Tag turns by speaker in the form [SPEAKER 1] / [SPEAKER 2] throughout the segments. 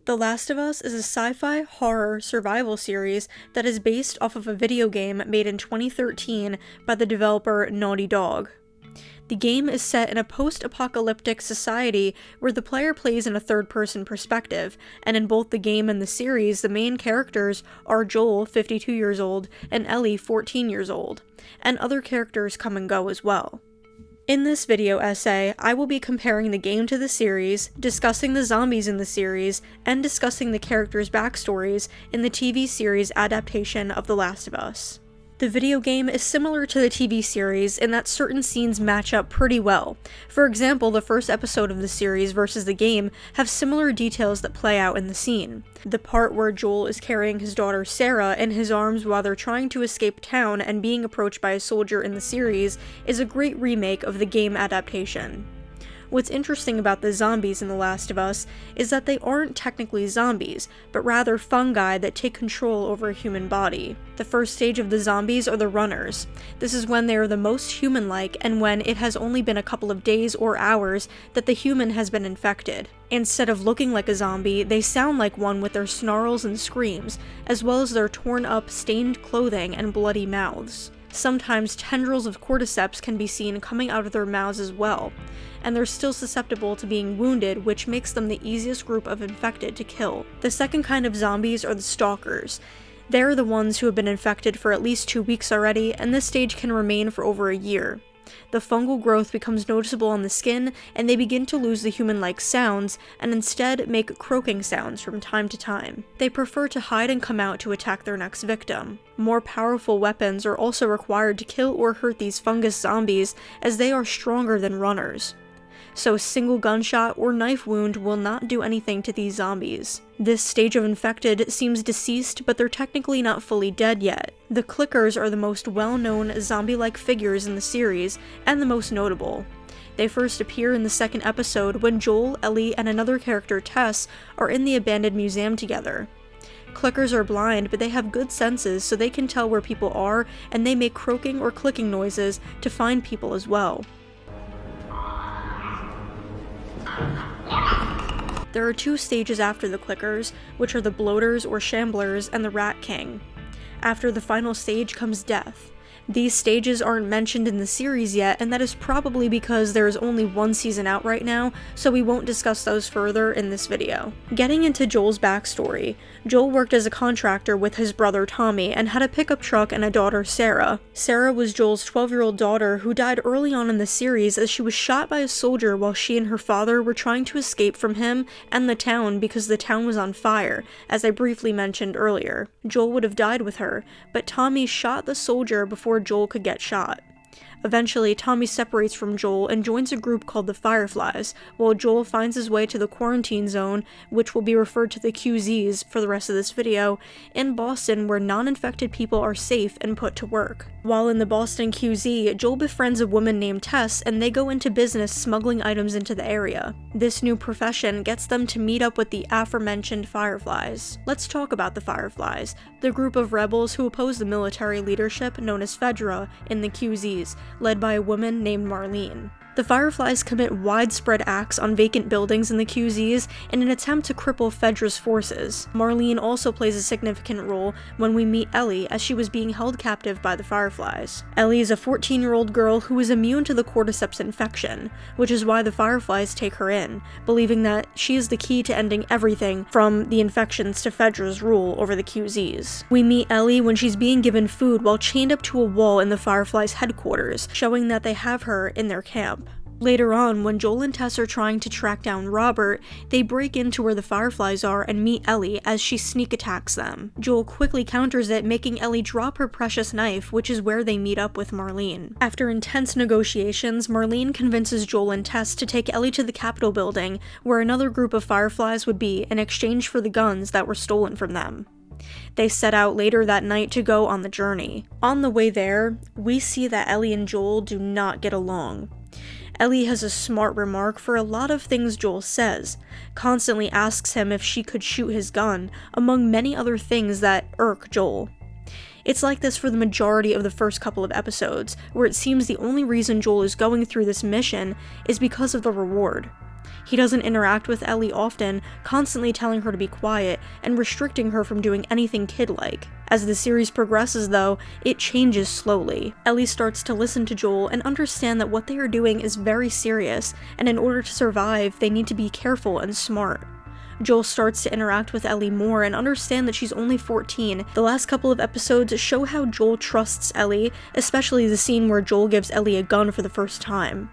[SPEAKER 1] The Last of Us is a sci-fi horror survival series that is based off of a video game made in 2013 by the developer Naughty Dog. The game is set in a post-apocalyptic society where the player plays in a third-person perspective, and in both the game and the series, the main characters are Joel, 52 years old, and Ellie, 14 years old, and other characters come and go as well. In this video essay, I will be comparing the game to the series, discussing the zombies in the series, and discussing the characters' backstories in the TV series adaptation of The Last of Us. The video game is similar to the TV series in that certain scenes match up pretty well. For example, the first episode of the series versus the game have similar details that play out in the scene. The part where Joel is carrying his daughter Sarah in his arms while they're trying to escape town and being approached by a soldier in the series is a great remake of the game adaptation. What's interesting about the zombies in The Last of Us is that they aren't technically zombies, but rather fungi that take control over a human body. The first stage of the zombies are the runners. This is when they are the most human-like and when it has only been a couple of days or hours that the human has been infected. Instead of looking like a zombie, they sound like one with their snarls and screams, as well as their torn-up, stained clothing and bloody mouths. Sometimes tendrils of cordyceps can be seen coming out of their mouths as well, and they're still susceptible to being wounded, which makes them the easiest group of infected to kill. The second kind of zombies are the stalkers. They're the ones who have been infected for at least 2 weeks already, and this stage can remain for over a year. The fungal growth becomes noticeable on the skin, and they begin to lose the human-like sounds, and instead make croaking sounds from time to time. They prefer to hide and come out to attack their next victim. More powerful weapons are also required to kill or hurt these fungus zombies, as they are stronger than runners. So a single gunshot or knife wound will not do anything to these zombies. This stage of infected seems deceased, but they're technically not fully dead yet. The clickers are the most well-known zombie-like figures in the series, and the most notable. They first appear in the second episode when Joel, Ellie, and another character, Tess, are in the abandoned museum together. Clickers are blind, but they have good senses, so they can tell where people are, and they make croaking or clicking noises to find people as well. There are 2 stages after the clickers, which are the bloaters or shamblers and the rat king. After the final stage comes death. These stages aren't mentioned in the series yet, and that is probably because there is only 1 season out right now, so we won't discuss those further in this video. Getting into Joel's backstory, Joel worked as a contractor with his brother Tommy and had a pickup truck and a daughter Sarah. Sarah was Joel's 12-year-old daughter who died early on in the series as she was shot by a soldier while she and her father were trying to escape from him and the town because the town was on fire, as I briefly mentioned earlier. Joel would have died with her, but Tommy shot the soldier before Joel could get shot. Eventually, Tommy separates from Joel and joins a group called the Fireflies, while Joel finds his way to the quarantine zone, which will be referred to the QZs for the rest of this video, in Boston, where non-infected people are safe and put to work. While in the Boston QZ, Joel befriends a woman named Tess, and they go into business smuggling items into the area. This new profession gets them to meet up with the aforementioned Fireflies. Let's talk about the Fireflies, the group of rebels who oppose the military leadership known as Fedra in the QZs, led by a woman named Marlene. The Fireflies commit widespread acts on vacant buildings in the QZs in an attempt to cripple Fedra's forces. Marlene also plays a significant role when we meet Ellie, as she was being held captive by the Fireflies. Ellie is a 14-year-old girl who is immune to the cordyceps infection, which is why the Fireflies take her in, believing that she is the key to ending everything from the infections to Fedra's rule over the QZs. We meet Ellie when she's being given food while chained up to a wall in the Fireflies' headquarters, showing that they have her in their camp. Later on, when Joel and Tess are trying to track down Robert, they break into where the Fireflies are and meet Ellie as she sneak attacks them. Joel quickly counters it, making Ellie drop her precious knife, which is where they meet up with Marlene. After intense negotiations, Marlene convinces Joel and Tess to take Ellie to the Capitol building, where another group of Fireflies would be in exchange for the guns that were stolen from them. They set out later that night to go on the journey. On the way there, we see that Ellie and Joel do not get along. Ellie has a smart remark for a lot of things Joel says, constantly asks him if she could shoot his gun, among many other things that irk Joel. It's like this for the majority of the first couple of episodes, where it seems the only reason Joel is going through this mission is because of the reward. He doesn't interact with Ellie often, constantly telling her to be quiet and restricting her from doing anything kid-like. As the series progresses though, it changes slowly. Ellie starts to listen to Joel and understand that what they are doing is very serious, and in order to survive, they need to be careful and smart. Joel starts to interact with Ellie more and understand that she's only 14. The last couple of episodes show how Joel trusts Ellie, especially the scene where Joel gives Ellie a gun for the first time.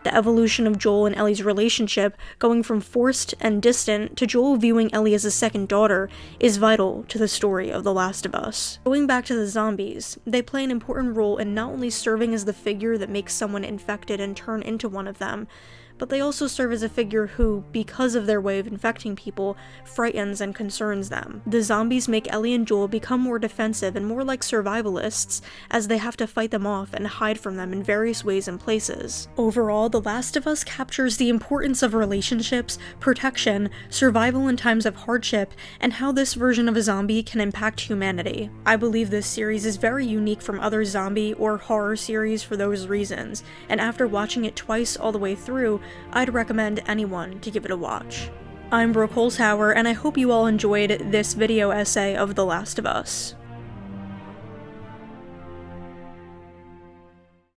[SPEAKER 1] The evolution of Joel and Ellie's relationship, going from forced and distant to Joel viewing Ellie as a second daughter, is vital to the story of The Last of Us. Going back to the zombies, they play an important role in not only serving as the figure that makes someone infected and turn into one of them, but they also serve as a figure who, because of their way of infecting people, frightens and concerns them. The zombies make Ellie and Joel become more defensive and more like survivalists, as they have to fight them off and hide from them in various ways and places. Overall, The Last of Us captures the importance of relationships, protection, survival in times of hardship, and how this version of a zombie can impact humanity. I believe this series is very unique from other zombie or horror series for those reasons, and after watching it twice all the way through, I'd recommend anyone to give it a watch. I'm Brooke Holzhauer, and I hope you all enjoyed this video essay of The Last of Us.